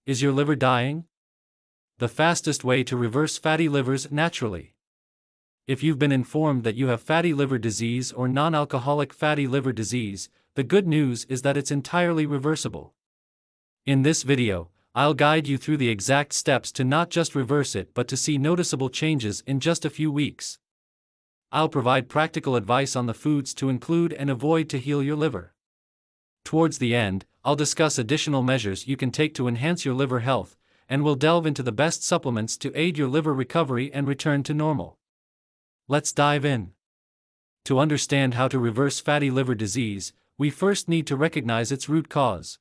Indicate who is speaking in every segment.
Speaker 1: Is your liver dying? The fastest way to reverse fatty livers naturally. If you've been informed that you have fatty liver disease or non-alcoholic fatty liver disease, the good news is that it's entirely reversible. In this video, I'll guide you through the exact steps to not just reverse it but to see noticeable changes in just a few weeks. I'll provide practical advice on the foods to include and avoid to heal your liver. Towards the end, I'll discuss additional measures you can take to enhance your liver health, and we'll delve into the best supplements to aid your liver recovery and return to normal. Let's dive in. To understand how to reverse fatty liver disease, we first need to recognize its root cause.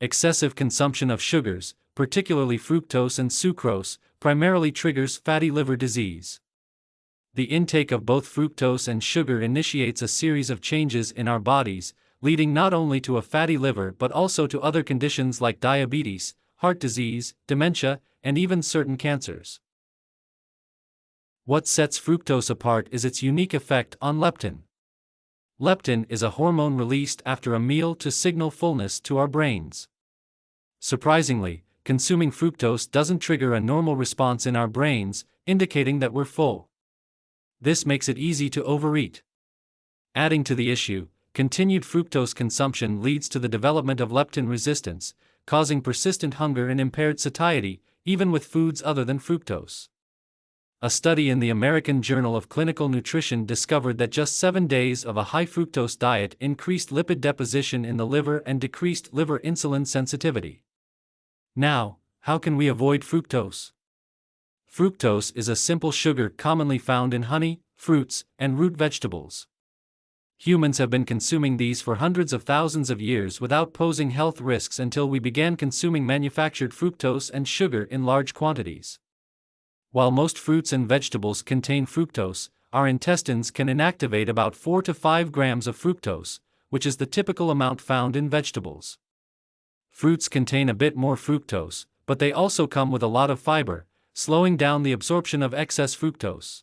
Speaker 1: Excessive consumption of sugars, particularly fructose and sucrose, primarily triggers fatty liver disease. The intake of both fructose and sugar initiates a series of changes in our bodies, leading not only to a fatty liver but also to other conditions like diabetes, heart disease, dementia, and even certain cancers. What sets fructose apart is its unique effect on leptin. Leptin is a hormone released after a meal to signal fullness to our brains. Surprisingly, consuming fructose doesn't trigger a normal response in our brains, indicating that we're full. This makes it easy to overeat. Adding to the issue, continued fructose consumption leads to the development of leptin resistance, causing persistent hunger and impaired satiety, even with foods other than fructose. A study in the American Journal of Clinical Nutrition discovered that just 7 days of a high fructose diet increased lipid deposition in the liver and decreased liver insulin sensitivity. Now, how can we avoid fructose? Fructose is a simple sugar commonly found in honey, fruits, and root vegetables. Humans have been consuming these for hundreds of thousands of years without posing health risks until we began consuming manufactured fructose and sugar in large quantities. While most fruits and vegetables contain fructose, our intestines can inactivate about 4 to 5 grams of fructose, which is the typical amount found in vegetables. Fruits contain a bit more fructose, but they also come with a lot of fiber, slowing down the absorption of excess fructose.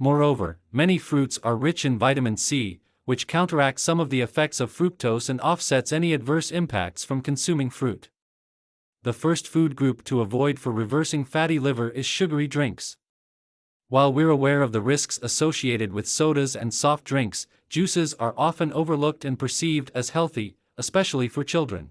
Speaker 1: Moreover, many fruits are rich in vitamin C, which counteracts some of the effects of fructose and offsets any adverse impacts from consuming fruit. The first food group to avoid for reversing fatty liver is sugary drinks. While we're aware of the risks associated with sodas and soft drinks, juices are often overlooked and perceived as healthy, especially for children.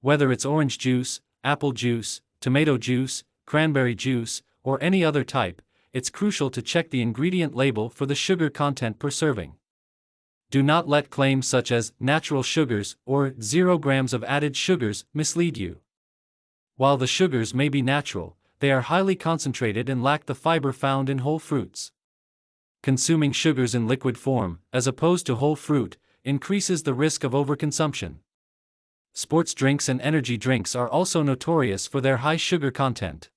Speaker 1: Whether it's orange juice, apple juice, tomato juice, cranberry juice, or any other type, it's crucial to check the ingredient label for the sugar content per serving. Do not let claims such as natural sugars or 0 grams of added sugars mislead you. While the sugars may be natural, they are highly concentrated and lack the fiber found in whole fruits. Consuming sugars in liquid form, as opposed to whole fruit, increases the risk of overconsumption. Sports drinks and energy drinks are also notorious for their high sugar content.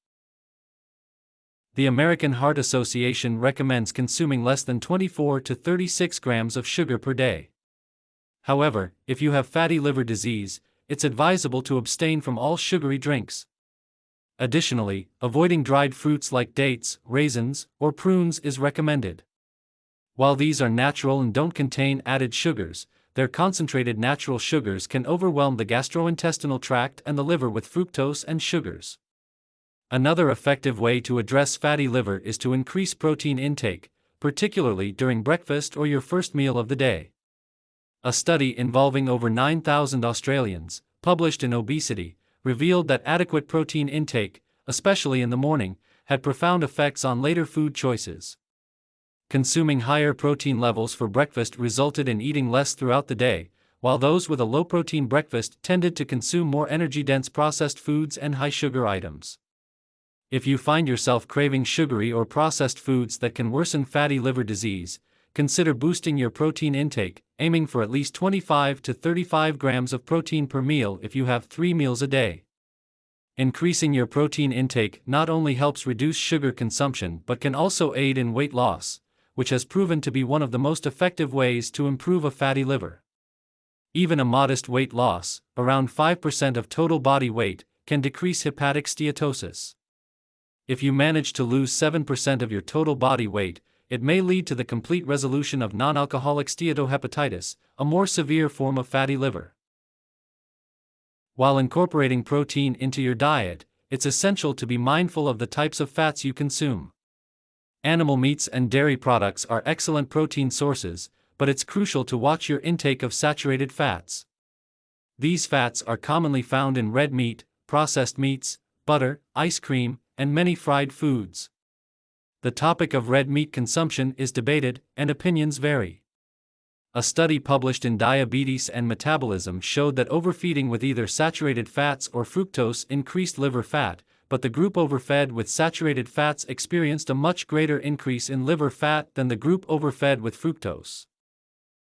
Speaker 1: The American Heart Association recommends consuming less than 24 to 36 grams of sugar per day. However, if you have fatty liver disease, it's advisable to abstain from all sugary drinks. Additionally, avoiding dried fruits like dates, raisins, or prunes is recommended. While these are natural and don't contain added sugars, their concentrated natural sugars can overwhelm the gastrointestinal tract and the liver with fructose and sugars. Another effective way to address fatty liver is to increase protein intake, particularly during breakfast or your first meal of the day. A study involving over 9,000 Australians, published in Obesity, revealed that adequate protein intake, especially in the morning, had profound effects on later food choices. Consuming higher protein levels for breakfast resulted in eating less throughout the day, while those with a low-protein breakfast tended to consume more energy-dense processed foods and high-sugar items. If you find yourself craving sugary or processed foods that can worsen fatty liver disease, consider boosting your protein intake, aiming for at least 25 to 35 grams of protein per meal if you have 3 meals a day. Increasing your protein intake not only helps reduce sugar consumption but can also aid in weight loss, which has proven to be one of the most effective ways to improve a fatty liver. Even a modest weight loss, around 5% of total body weight, can decrease hepatic steatosis. If you manage to lose 7% of your total body weight, it may lead to the complete resolution of non-alcoholic steatohepatitis, a more severe form of fatty liver. While incorporating protein into your diet, it's essential to be mindful of the types of fats you consume. Animal meats and dairy products are excellent protein sources, but it's crucial to watch your intake of saturated fats. These fats are commonly found in red meat, processed meats, butter, ice cream, and many fried foods. The topic of red meat consumption is debated, and opinions vary. A study published in Diabetes and Metabolism showed that overfeeding with either saturated fats or fructose increased liver fat, but the group overfed with saturated fats experienced a much greater increase in liver fat than the group overfed with fructose.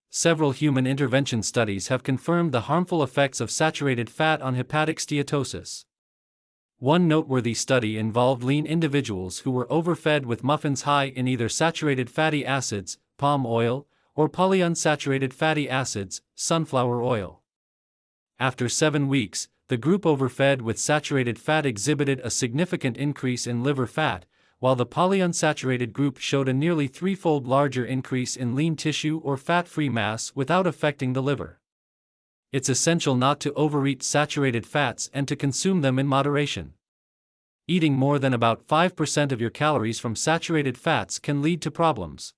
Speaker 1: Several human intervention studies have confirmed the harmful effects of saturated fat on hepatic steatosis. One noteworthy study involved lean individuals who were overfed with muffins high in either saturated fatty acids, palm oil, or polyunsaturated fatty acids, sunflower oil. After 7 weeks, the group overfed with saturated fat exhibited a significant increase in liver fat, while the polyunsaturated group showed a nearly 3-fold larger increase in lean tissue or fat-free mass without affecting the liver. It's essential not to overeat saturated fats and to consume them in moderation. Eating more than about 5% of your calories from saturated fats can lead to problems.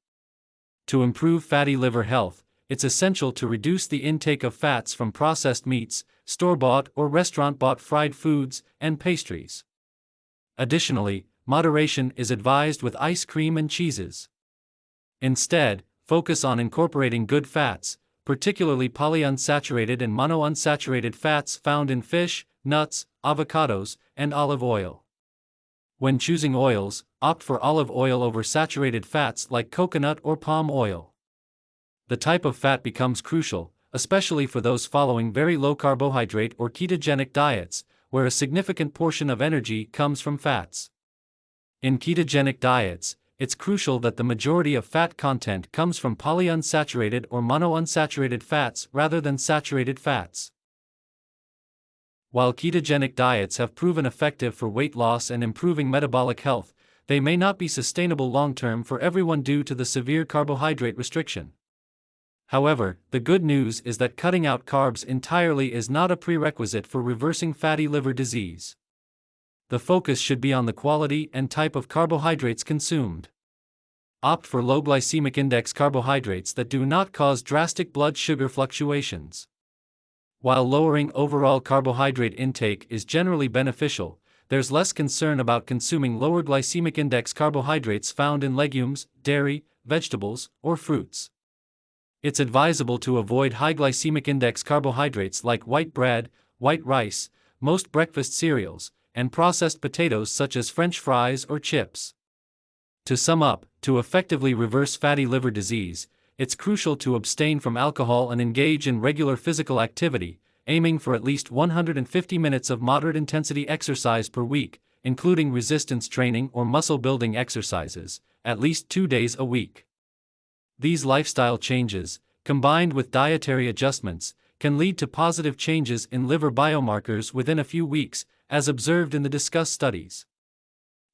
Speaker 1: To improve fatty liver health, it's essential to reduce the intake of fats from processed meats, store-bought or restaurant-bought fried foods, and pastries. Additionally, moderation is advised with ice cream and cheeses. Instead, focus on incorporating good fats, particularly polyunsaturated and monounsaturated fats found in fish, nuts, avocados, and olive oil. When choosing oils, opt for olive oil over saturated fats like coconut or palm oil. The type of fat becomes crucial, especially for those following very low carbohydrate or ketogenic diets, where a significant portion of energy comes from fats. In ketogenic diets, it's crucial that the majority of fat content comes from polyunsaturated or monounsaturated fats rather than saturated fats. While ketogenic diets have proven effective for weight loss and improving metabolic health, they may not be sustainable long-term for everyone due to the severe carbohydrate restriction. However, the good news is that cutting out carbs entirely is not a prerequisite for reversing fatty liver disease. The focus should be on the quality and type of carbohydrates consumed. Opt for low glycemic index carbohydrates that do not cause drastic blood sugar fluctuations. While lowering overall carbohydrate intake is generally beneficial, there's less concern about consuming lower glycemic index carbohydrates found in legumes, dairy, vegetables, or fruits. It's advisable to avoid high glycemic index carbohydrates like white bread, white rice, most breakfast cereals, and processed potatoes such as French fries or chips. To sum up, to effectively reverse fatty liver disease, it's crucial to abstain from alcohol and engage in regular physical activity, aiming for at least 150 minutes of moderate-intensity exercise per week, including resistance training or muscle-building exercises, at least 2 days a week. These lifestyle changes, combined with dietary adjustments, can lead to positive changes in liver biomarkers within a few weeks, as observed in the discussed studies.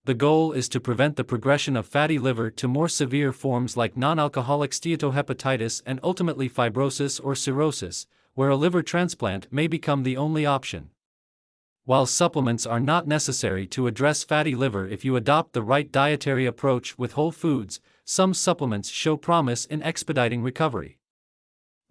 Speaker 1: The goal is to prevent the progression of fatty liver to more severe forms like non-alcoholic steatohepatitis and ultimately fibrosis or cirrhosis, where a liver transplant may become the only option. While supplements are not necessary to address fatty liver if you adopt the right dietary approach with whole foods, some supplements show promise in expediting recovery.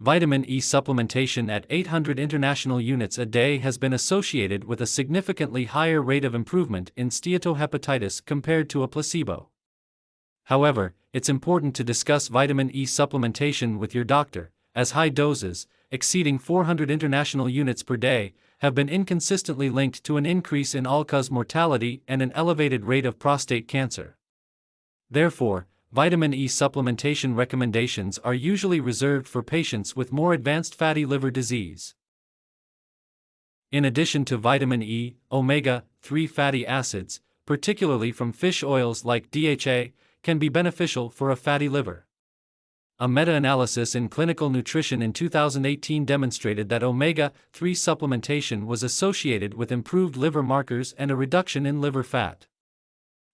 Speaker 1: Vitamin E supplementation at 800 international units a day has been associated with a significantly higher rate of improvement in steatohepatitis compared to a placebo. However, it's important to discuss vitamin E supplementation with your doctor, as high doses, exceeding 400 international units per day, have been inconsistently linked to an increase in all-cause mortality and an elevated rate of prostate cancer. Therefore, vitamin E supplementation recommendations are usually reserved for patients with more advanced fatty liver disease. In addition to vitamin E, omega-3 fatty acids, particularly from fish oils like DHA, can be beneficial for a fatty liver. A meta-analysis in Clinical Nutrition in 2018 demonstrated that omega-3 supplementation was associated with improved liver markers and a reduction in liver fat.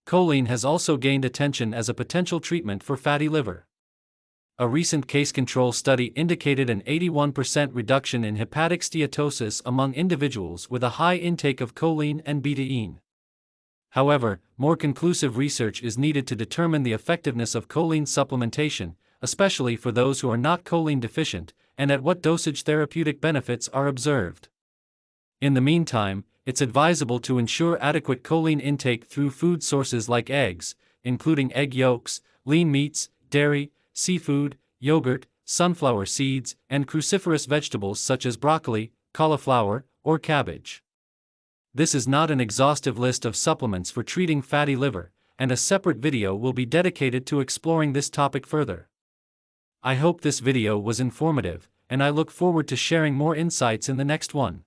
Speaker 1: Choline has also gained attention as a potential treatment for fatty liver. A recent case control study indicated an 81% reduction in hepatic steatosis among individuals with a high intake of choline and betaine. However, more conclusive research is needed to determine the effectiveness of choline supplementation, especially for those who are not choline deficient, and at what dosage therapeutic benefits are observed. In the meantime, it's advisable to ensure adequate choline intake through food sources like eggs, including egg yolks, lean meats, dairy, seafood, yogurt, sunflower seeds, and cruciferous vegetables such as broccoli, cauliflower, or cabbage. This is not an exhaustive list of supplements for treating fatty liver, and a separate video will be dedicated to exploring this topic further. I hope this video was informative, and I look forward to sharing more insights in the next one.